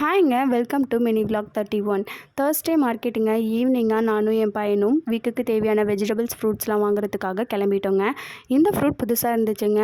ஹாய்ங்க, welcome to mini vlog 31. Thursday மார்க்கெட்டுங்க. ஈவினிங்காக நானும் என் பையனும் வீக்குக்கு தேவையான வெஜிடபிள்ஸ் ஃப்ரூட்ஸ்லாம் வாங்குறதுக்காக கிளம்பிட்டோங்க. இந்த ஃப்ரூட் புதுசாக இருந்துச்சுங்க.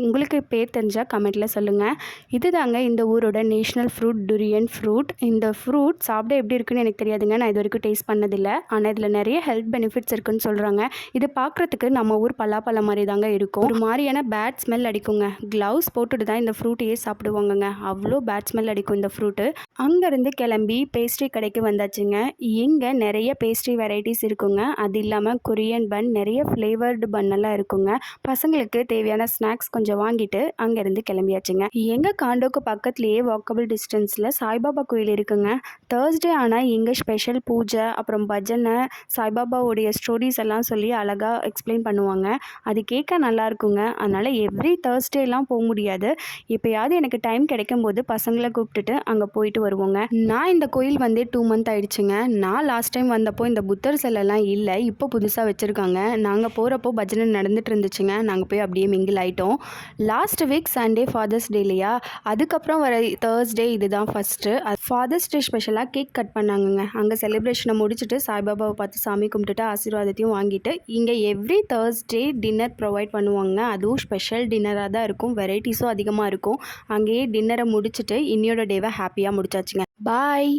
உங்களுக்கு பேர் தெரிஞ்சால் கமெண்ட்டில் சொல்லுங்கள். இது தாங்க இந்த ஊரோட நேஷ்னல் ஃப்ரூட் டுரியன் ஃப்ரூட். இந்த ஃப்ரூட் சாப்பிட எப்படி இருக்குன்னு எனக்கு தெரியாதுங்க. நான் இது வரைக்கும் டேஸ்ட் பண்ணதில்லை. ஆனால் இதில் நிறைய ஹெல்த் பெனிஃபிட்ஸ் இருக்குன்னு சொல்கிறாங்க. இது பார்க்குறதுக்கு நம்ம ஊர் பலாப்பழம் மாதிரி தாங்க இருக்கும். ஒரு மாதிரியான பேட் ஸ்மெல் அடிக்குங்க. க்ளவுஸ் போட்டுட்டு தான் இந்த ஃப்ரூட்டையே சாப்பிடுவாங்கங்க. அவ்வளோ பேட் ஸ்மெல் அடிக்கும் இந்த ஃப்ரூட்டு. அங்கேருந்து கிளம்பி பேஸ்ட்ரி கடைக்கு வந்தாச்சுங்க. இங்கே நிறைய பேஸ்ட்ரி வெரைட்டிஸ் இருக்குங்க. அது இல்லாமல் கொரியன் பன், நிறைய ஃப்ளேவர்டு பன்னெல்லாம் இருக்குங்க. பசங்களுக்கு தேவையான ஸ்நாக்ஸ் கொஞ்சம் வாங்கிட்டு அங்கேருந்து கிளம்பியாச்சுங்க. எங்கள் காண்டோக்கு பக்கத்துலேயே வாக்கபிள் டிஸ்டன்ஸில் சாய்பாபா கோயில் இருக்குங்க. தேர்ஸ்டே ஆனால் இங்கே ஸ்பெஷல் பூஜை, அப்புறம் பஜனை, சாய்பாபாவுடைய ஸ்டோரிஸ் எல்லாம் சொல்லி அழகாக எக்ஸ்பிளைன் பண்ணுவாங்க. அது கேட்க நல்லா இருக்குங்க. அதனால் எவ்ரி தேர்ஸ்டேலாம் போக முடியாது. எப்போயாவது எனக்கு டைம் கிடைக்கும் போது பசங்களை கூப்பிட்டுட்டு அங்கே போயிட்டு வருவோங்க. நான் இந்த கோயில் வந்து 2 மந்த் ஆயிடுச்சுங்க. நான் லாஸ்ட் டைம் வந்தப்போ இந்த புத்தர் சிலைலாம் இல்லை, இப்போ புதுசாக வச்சுருக்காங்க. நாங்கள் போகிறப்போ பஜனை நடந்துட்டு இருந்துச்சுங்க. நாங்கள் போய் அப்படியே மிங்கிள் ஆகிட்டோம். லாஸ்ட் வீக் சண்டே ஃபாதர்ஸ் டே இல்லையா, அதுக்கப்புறம் வர தேர்ஸ்டே இதுதான் ஃபஸ்ட்டு. ஃபாதர்ஸ் டே ஸ்பெஷலாக கேக் கட் பண்ணாங்கங்க. அங்கே செலிப்ரேஷனை முடிச்சுட்டு சாய்பாபாவை பார்த்து சாமி கும்பிட்டுட்டு ஆசீர்வாதத்தையும் வாங்கிட்டு இங்கே எவ்ரி தேர்ஸ்டே டின்னர் ப்ரொவைட் பண்ணுவாங்க. அதுவும் ஸ்பெஷல் டின்னராக தான் இருக்கும். வெரைட்டிஸும் அதிகமாக இருக்கும். அங்கேயே டின்னரை முடிச்சுட்டு இன்னையோட டேவை ஹாப்பியாக முடிச்சாச்சுங்க. பாய்.